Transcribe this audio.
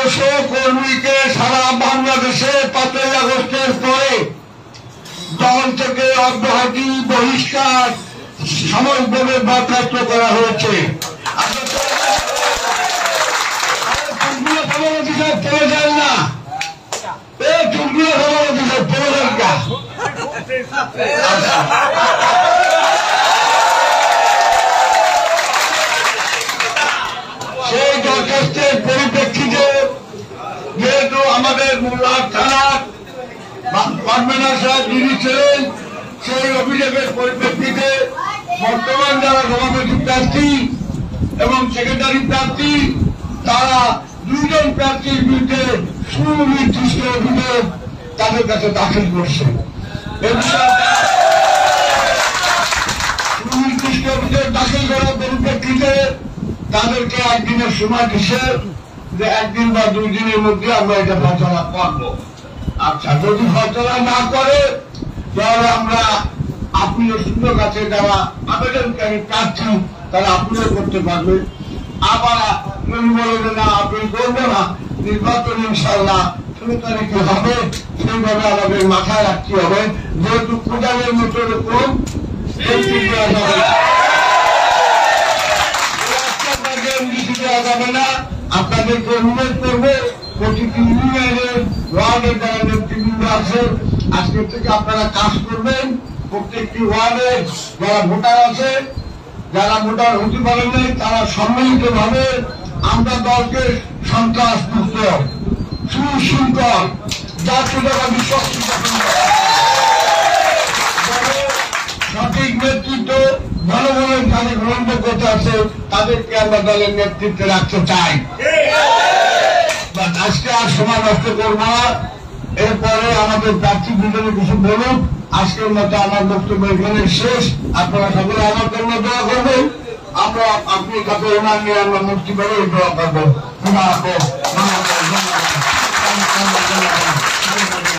কর্মীকে সারা বাংলাদেশে 5ই আগস্টের পরে দল থেকে অব্যাহতি বহিষ্কার সাময়িকভাবে বরখাস্ত করা হয়েছে। চলে যান না, সেই দরখাস্তের পরিপ্রেক্ষিতে যেহেতু আমাদের মোল্লার থানার কনভেনর সাহেব যিনি ছিলেন, সেই অভিযোগের পরিপ্রেক্ষিতে বর্তমান যারা সভাপতি প্রার্থী এবং সেক্রেটারি প্রার্থী তারা 2 জন প্রার্থীর বিরুদ্ধে সুনির্দিষ্ট অভিযোগ তাদের কাছে দাখিল করছে। সুনির্দিষ্ট অভিযোগ দাখিল করার পরিপ্রেক্ষিতে তাদেরকে একদিনের সময় দিচ্ছে যে 1 দিন বা 2 দিনের মধ্যে আমরা এটা ফয়সালা করবো। আচ্ছা, যদি ফয়সালা না করে তাহলে আমরা আপিলের সুন্দর কাছে যারা আবেদনকারী প্রার্থী তারা আপিল করতে পারবে। আবার বলে না আপিল করবো না, নির্বাচন ইনশাল্লাহ 16 তারিখে হবে, সেইভাবে আমাদের মাথায় রাখতে হবে। যেহেতু কোটালের মতো এরকম যাবে না, আপনাদেরকে অনুরোধ করবো প্রতিটি ইউনিয়নের ওয়ার্ডের যারা নেতৃবৃন্দ আছে আজকের থেকে আপনারা কাজ করবেন। প্রত্যেকটি ওয়ার্ডে যারা ভোটার আছে, যারা ভোটার হতে পারেন নাই, তারা সম্মিলিত ভাবে আমরা দলকে সন্ত্রাস মুক্ত, সুশৃঙ্খল, জাতীয়তাবাদী শক্তি সঠিক নেতৃত্ব জনগণের যাদের গ্রহণযোগ্যতা আছে তাদেরকে আমরা দলের নেতৃত্বে রাখতে চাই। আজকে আর সময় নষ্ট করবো না, এরপরে আমাদের প্রার্থী দুজনে কিছু বলুন। আজকের মতো আমার বক্তব্য এখানে শেষ। আপনারা সকলে আমার জন্য দোয়া করবেন, আমরা আপনি কাছে ওনার নিয়ে আমরা মুক্তি করে দোয়া করবো।